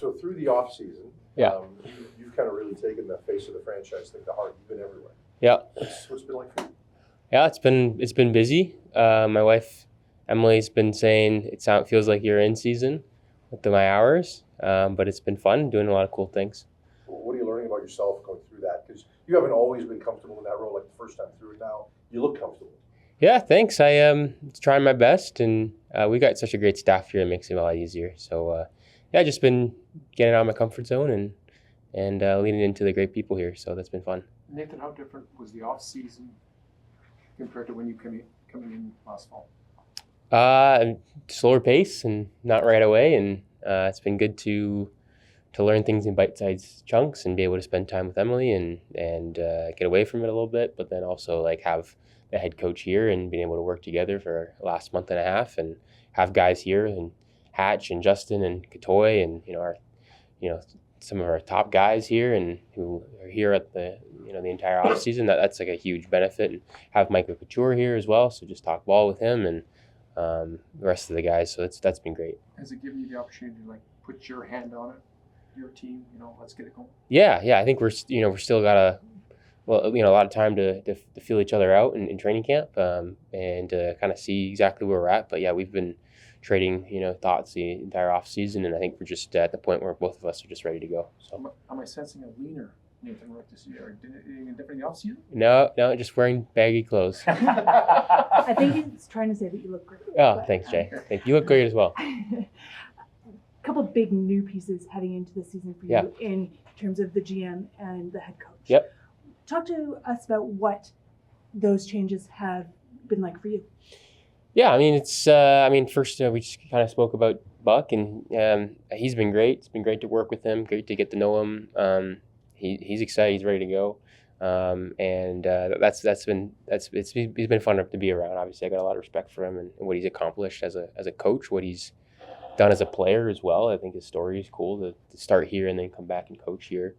So through the off season, you've kind of really taken the face of the franchise thing to heart. You've been everywhere. Yeah. What's it been like for you? Yeah, it's been busy. My wife Emily's been saying feels like you're in season with my hours, but it's been fun doing a lot of cool things. What are you learning about yourself going through that? Because you haven't always been comfortable in that role. Like the first time through it, now you look comfortable. Yeah, thanks. I am trying my best, and we got such a great staff here. It makes it a lot easier. So just been getting out of my comfort zone and leading into the great people here. So that's been fun. Nathan, how different was the off season compared to when you coming in last fall? Slower pace and not right away, and it's been good to learn things in bite-sized chunks and be able to spend time with Emily and get away from it a little bit, but then also like have the head coach here and being able to work together for the last month and a half and have guys here and Hatch and Justin and Katoy and some of our top guys here and who are here at the entire off season. That's like a huge benefit, and have Michael Couture here as well. So just talk ball with him and the rest of the guys. So that's been great. Has it given you the opportunity to like put your hand on it, your team? Let's get it going. Yeah. I think we're still got a lot of time to feel each other out in training camp and to kind of see exactly where we're at. But yeah, we've been trading thoughts the entire off season, and I think we're just at the point where both of us are just ready to go. So am I sensing a leaner Nathan Rourke this year? Anything different in the off season? No, just wearing baggy clothes. I think he's trying to say that you look great. Oh, thanks, Jay. Thank you. You look great as well. A couple of big new pieces heading into the season for you in terms of the GM and the head coach. Yep. Talk to us about what those changes have been like for you. Yeah, I mean, it's first we just kind of spoke about Buck, and he's been great. It's been great to work with him, great to get to know him. He's excited, he's ready to go, and he's been fun to be around. Obviously, I got a lot of respect for him and what he's accomplished as a coach, what he's done as a player as well. I think his story is cool to start here and then come back and coach here.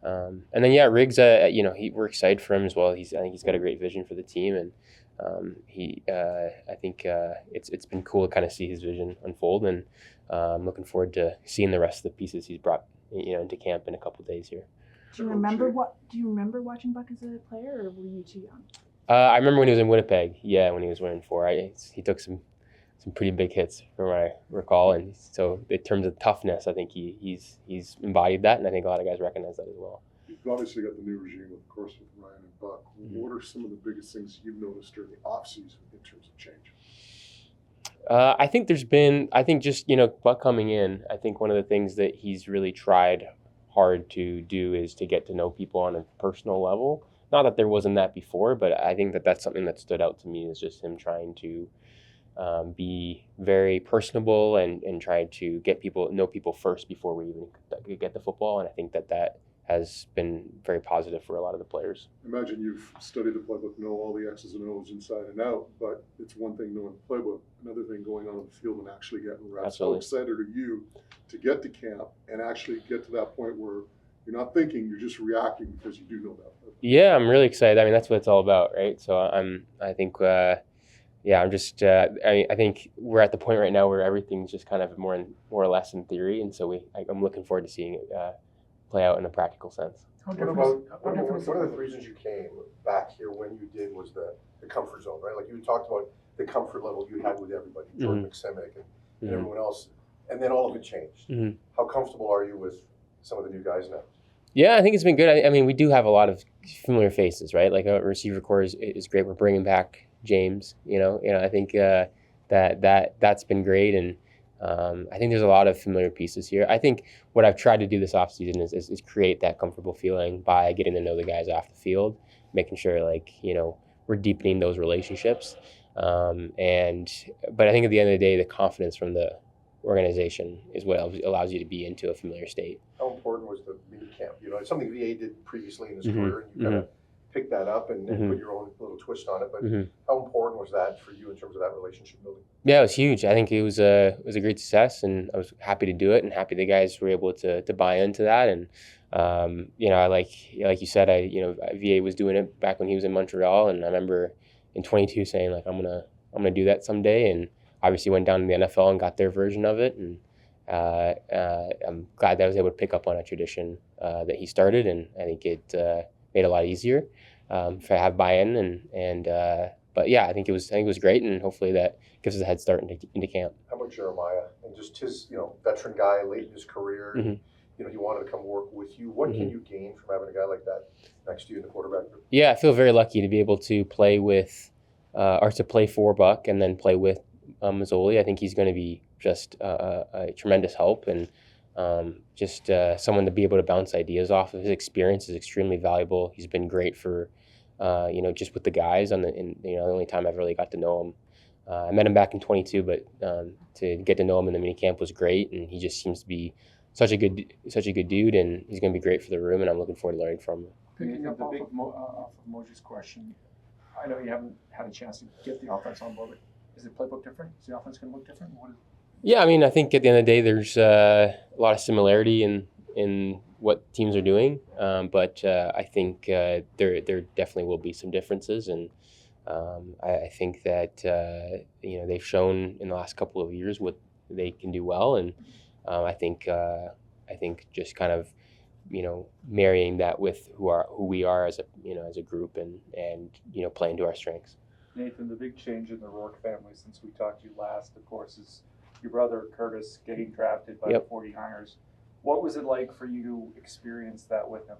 And then Riggs, we're excited for him as well. I think he's got a great vision for the team, and I think it's been cool to kind of see his vision unfold, and I'm looking forward to seeing the rest of the pieces he's brought into camp in a couple of days here. Do you remember watching Buck as a player, or were you too young? I remember when he was in Winnipeg. Yeah, when he was wearing 4, he took some pretty big hits from what I recall, and so in terms of toughness, I think he's embodied that, and I think a lot of guys recognize that as well. You've obviously got the new regime, of course, with Ryan and Buck. Mm-hmm. What are some of the biggest things you've noticed during the off-season in terms of change? I think just Buck coming in, I think one of the things that he's really tried hard to do is to get to know people on a personal level. Not that there wasn't that before, but I think that's something that stood out to me, is just him trying to be very personable and try to know people first before we even get the football. And I think that has been very positive for a lot of the players. Imagine you've studied the playbook, know all the X's and O's inside and out, but it's one thing knowing the playbook, another thing going on in the field and actually getting reps. Absolutely. How excited are you to get to camp and actually get to that point where you're not thinking, you're just reacting because you do know that? Yeah, I'm really excited. I mean, that's what it's all about, right? So I think we're at the point right now where everything's just kind of more or less in theory, and so I'm looking forward to seeing it play out in a practical sense. One of the reasons you came back here when you did was the comfort zone, right? Like you talked about the comfort level you had with everybody, Jordan McSimic and everyone else, and then all of it changed. Mm-hmm. How comfortable are you with some of the new guys now? Yeah, I think it's been good. I mean, we do have a lot of familiar faces, right? Like our receiver core is great. We're bringing back James. I think that's been great, and I think there's a lot of familiar pieces here. I think what I've tried to do this offseason is create that comfortable feeling by getting to know the guys off the field, making sure we're deepening those relationships. But I think at the end of the day, the confidence from the organization is what allows you to be into a familiar state. How important was the mini camp? It's something VA did previously in his career, and you kind of picked that up and put your own little twist on it. But how important was that for you in terms of that relationship building? Yeah, it was huge. I think it was a great success, and I was happy to do it, and happy the guys were able to buy into that. And like you said, VA was doing it back when he was in Montreal, and I remember in 22 saying I'm gonna do that someday, and obviously went down to the NFL and got their version of it, and I'm glad that I was able to pick up on a tradition that he started, and I think it made it a lot easier if I have buy-in. But yeah, I think it was great, and hopefully that gives us a head start into camp. How about Jeremiah and just his, veteran guy late in his career? Mm-hmm. He wanted to come work with you. What can you gain from having a guy like that next to you in the quarterback group? Yeah, I feel very lucky to be able to play with, or to play for Buck and then play with Masoli. I think he's going to be just a tremendous help, and just someone to be able to bounce ideas off of. His experience is extremely valuable. He's been great for, just with the guys. The only time I've really got to know him. I met him back in 22, but to get to know him in the minicamp was great, and he just seems to be such a good dude, and he's going to be great for the room, and I'm looking forward to learning from him. Picking up off of Moji's question, I know you haven't had a chance to get the offense on board, but is the playbook different? Is the offense going to look different? Yeah, I mean, I think at the end of the day, there's a lot of similarity in what teams are doing, but I think there definitely will be some differences, and I think that they've shown in the last couple of years what they can do well, and I think just kind of marrying that with who we are as a group, and playing to our strengths. Nathan, the big change in the Rourke family since we talked to you last, of course, is your brother Curtis getting drafted by the 49ers. What was it like for you to experience that with him?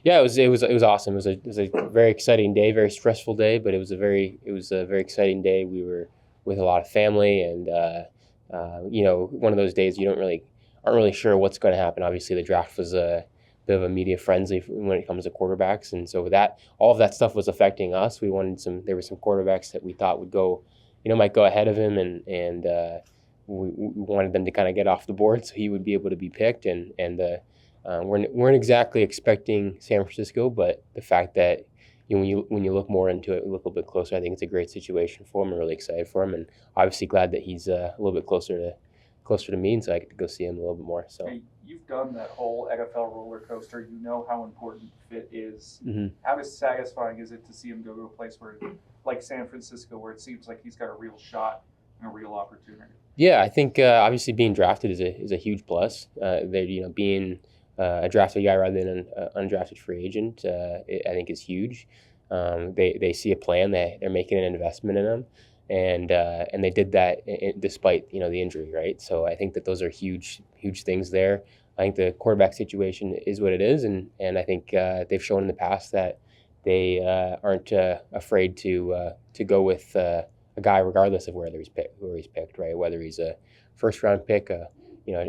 Yeah, it was awesome. It was a very exciting day, very stressful day, but it was a very exciting day. We were with a lot of family, and one of those days you aren't really sure what's going to happen. Obviously, the draft was a bit of a media frenzy when it comes to quarterbacks, and so all of that stuff was affecting us. There were some quarterbacks that we thought would go, might go ahead of him, and we wanted them to kind of get off the board so he would be able to be picked, and weren't exactly expecting San Francisco, but the fact that when you look more into it, look a little bit closer, I think it's a great situation for him. I'm really excited for him, and obviously glad that he's a little bit closer to me, and so I get to go see him a little bit more. So hey, you've done that whole NFL roller coaster. You know how important fit is. Mm-hmm. How satisfying is it to see him go to a place like San Francisco, where it seems like he's got a real shot and a real opportunity? Yeah, I think obviously being drafted is a huge plus. Being a drafted guy rather than an undrafted free agent, I think is huge. They see a plan. They're making an investment in him, and they did that despite the injury, right? So I think that those are huge things there. I think the quarterback situation is what it is, and I think they've shown in the past that they aren't afraid to go with a guy regardless of where he's picked, right? Whether he's a first round pick,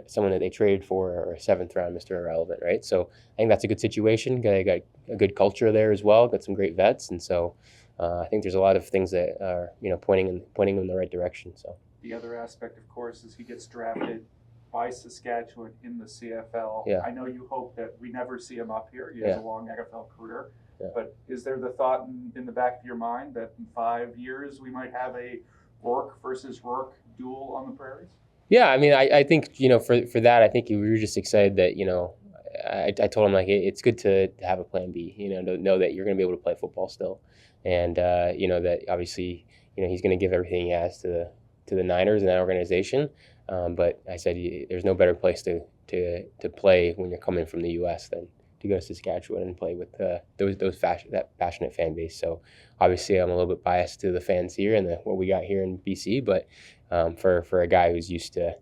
someone that they traded for, or a seventh round Mr. Irrelevant, right? So I think that's a good situation. They got a good culture there as well. Got some great vets, and so I think there's a lot of things that are pointing in the right direction. So the other aspect, of course, is he gets drafted by Saskatchewan in the CFL. Yeah. I know you hope that we never see him up here. He has a long NFL career. Yeah. But is there the thought in the back of your mind that in 5 years we might have a Rourke versus Rourke duel on the prairies? Yeah, I mean, I think for that, I think we were just excited that I told him, like, it's good to have a plan B. To know that you're going to be able to play football still, and that obviously he's going to give everything he has to the Niners and that organization. But I said there's no better place to play when you're coming from the U.S. than to go to Saskatchewan and play with that passionate fan base. So obviously I'm a little bit biased to the fans here and what we got here in BC, but for a guy who's used to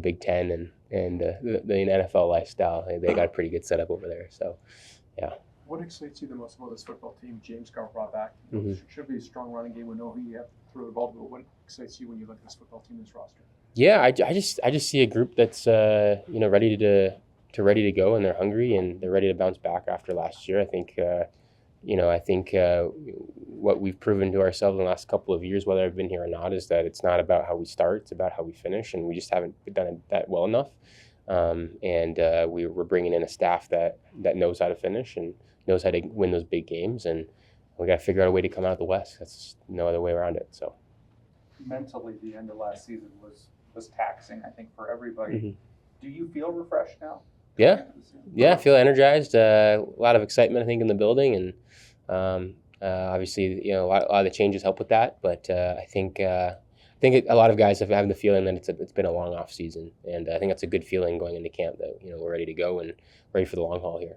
Big Ten and the NFL lifestyle, they got a pretty good setup over there. So yeah. What excites you the most about this football team? James got brought back. Mm-hmm. Should be a strong running game. We know you have to throw the ball to, but what excites you when you look at this football team, this roster? Yeah, I just see a group that's ready to go, and they're hungry and they're ready to bounce back after last year. I think what we've proven to ourselves in the last couple of years, whether I've been here or not, is that it's not about how we start, it's about how we finish, and we just haven't done it that well enough. We're bringing in a staff that knows how to finish and knows how to win those big games, and we got to figure out a way to come out of the West. That's no other way around it. So mentally, the end of last season was taxing, I think, for everybody. Mm-hmm. Do you feel refreshed now? Yeah, I feel energized. A lot of excitement, I think, in the building, and obviously, a lot of the changes help with that. But I think think a lot of guys have having the feeling that it's been a long off season, and I think that's a good feeling going into camp that we're ready to go and ready for the long haul here.